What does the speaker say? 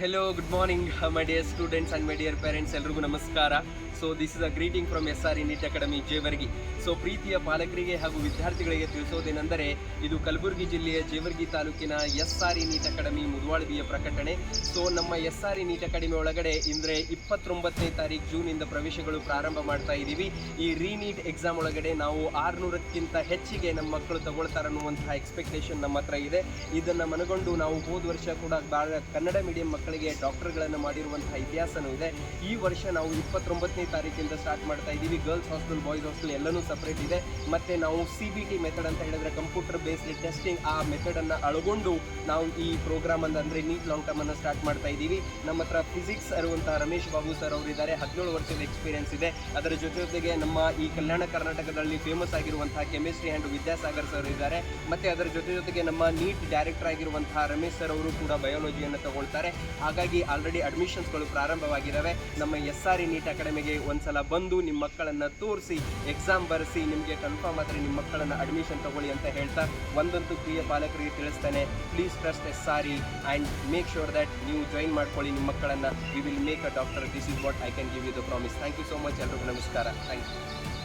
Hello, good morning, my dear students and my dear parents. ಎಲ್ರಿಗೂ ನಮಸ್ಕಾರ. So this is a greeting from SR NEET academy Jevargi. So ಪ್ರೀತಿಯ ಪಾಲಕರಿಗೆ ಹಾಗೂ ವಿದ್ಯಾರ್ಥಿಗಳಿಗೆ ತಿಳಿಸೋದೇನೆಂದರೆ, ಇದು ಕಲಬುರಗಿ ಜಿಲ್ಲೆಯ ಜೇವರ್ಗಿ ತಾಲೂಕಿನ SR ನೀಟ್ ಅಕಾಡೆಮಿ ಮುದ್ವಾಳ್ಬಿಯ ಪ್ರಕಟಣೆ. ಸೊ ನಮ್ಮ SR ನೀಟ್ ಅಕಾಡೆಮಿ ಒಳಗಡೆ ಇಂದರೆ 29ನೇ ತಾರೀಕು ಜೂನಿಂದ ಪ್ರವೇಶಗಳು ಪ್ರಾರಂಭ ಮಾಡ್ತಾ ಇದ್ದೀವಿ. ಈ ರೀನೀಟ್ ಎಕ್ಸಾಮ್ ಒಳಗಡೆ ನಾವು 600ಕ್ಕಿಂತ ಹೆಚ್ಚಿಗೆ ನಮ್ಮ ಮಕ್ಕಳು ತಗೊಳ್ತಾರೆ ಅನ್ನುವಂತಹ ಎಕ್ಸ್ಪೆಕ್ಟೇಷನ್ ನಮ್ಮ ಹತ್ರ ಇದೆ. ಇದನ್ನು ಮನಗೊಂಡು ನಾವು ಹೋದ ವರ್ಷ ಕೂಡ ಕನ್ನಡ ಮೀಡಿಯಂ ಮಕ್ಕಳಿಗೆ ಡಾಕ್ಟರ್ಗಳನ್ನು ಮಾಡಿರುವಂತಹ ಇತಿಹಾಸನೂ ಇದೆ. ಈ ವರ್ಷ ನಾವು 29ನೇ ತಾರೀಕಿಂದ ಸ್ಟಾರ್ಟ್ ಮಾಡ್ತಾ ಇದ್ದೀವಿ. ಗರ್ಲ್ಸ್ ಹಾಸ್ಟೆಲ್, ಬಾಯ್ಸ್ ಹಾಸ್ಟೆಲ್ ಎಲ್ಲನೂ ಸಪ್ರೇಟ್ ಇದೆ. ಮತ್ತು ನಾವು CBT ಮೆಥಡ್ ಅಂತ ಹೇಳಿದ್ರೆ ಕಂಪ್ಯೂಟರ್ ಬೇಸ್ಡ್ ಟೆಸ್ಟಿಂಗ್, ಆ ಮೆಥಡನ್ನು ಅಳಗೊಂಡು ನಾವು ಈ ಪ್ರೋಗ್ರಾಮನ್ನು ಅಂದರೆ ನೀಟ್ ಲಾಂಗ್ ಟರ್ಮನ್ನು ಸ್ಟಾರ್ಟ್ ಮಾಡ್ತಾ ಇದ್ದೀವಿ. ನಮ್ಮ ಹತ್ರ ಫಿಸಿಕ್ಸ್ ಇರುವಂಥ ರಮೇಶ್ ಬಾಬು ಸರ್ ಅವರಿದ್ದಾರೆ. 17 ವರ್ಷದ ಎಕ್ಸ್ಪೀರಿಯನ್ಸ್ ಇದೆ. ಅದರ ಜೊತೆಗೆ ನಮ್ಮ ಈ ಕಲ್ಯಾಣ ಕರ್ನಾಟಕದಲ್ಲಿ ಫೇಮಸ್ ಆಗಿರುವಂತಹ ಕೆಮಿಸ್ಟ್ರಿ ಆ್ಯಂಡ್ ವಿದ್ಯಾಸಾಗರ್ ಸರ್ ಇದ್ದಾರೆ. ಮತ್ತು ಅದರ ಜೊತೆಗೆ ನಮ್ಮ ನೀಟ್ ಡೈರೆಕ್ಟರ್ ಆಗಿರುವಂತಹ ರಮೇಶ್ ಸರ್ ಅವರು ಕೂಡ ಬಯಾಲಜಿಯನ್ನು ತಗೊಳ್ತಾರೆ. ಹಾಗಾಗಿ ಆಲ್ರೆಡಿ ಅಡ್ಮಿಷನ್ಸ್ಗಳು ಪ್ರಾರಂಭವಾಗಿದ್ದಾವೆ. ನಮ್ಮ SR ನೀಟ್ ಅಕಾಡೆಮಿಗೆ ಒಂದ್ಸಲ ಬಂದು ನಿಮ್ಮ ಮಕ್ಕಳನ್ನು ತೋರಿಸಿ ಎಕ್ಸಾಮ್ ಬರೆಸಿ ನಿಮಗೆ ಕನ್ಫರ್ಮ್ ಆದರೆ ನಿಮ್ಮ ಮಕ್ಕಳನ್ನು ಅಡ್ಮಿಷನ್ ತಗೊಳ್ಳಿ ಅಂತ ಹೇಳ್ತಾ ಒಂದಂತೂ ಪ್ರಿಯ ಪಾಲಕರಿಗೆ ತಿಳಿಸ್ತಾನೆ, please trust SR and make sure that ನೀವು ಜಾಯಿನ್ ಮಾಡ್ಕೊಳ್ಳಿ ನಿಮ್ಮ ಮಕ್ಕಳನ್ನು. We will make a doctor. This is what I can give you the promise. Thank you so much. ಎಲ್ರಿಗೂ ನಮಸ್ಕಾರ. Thank you.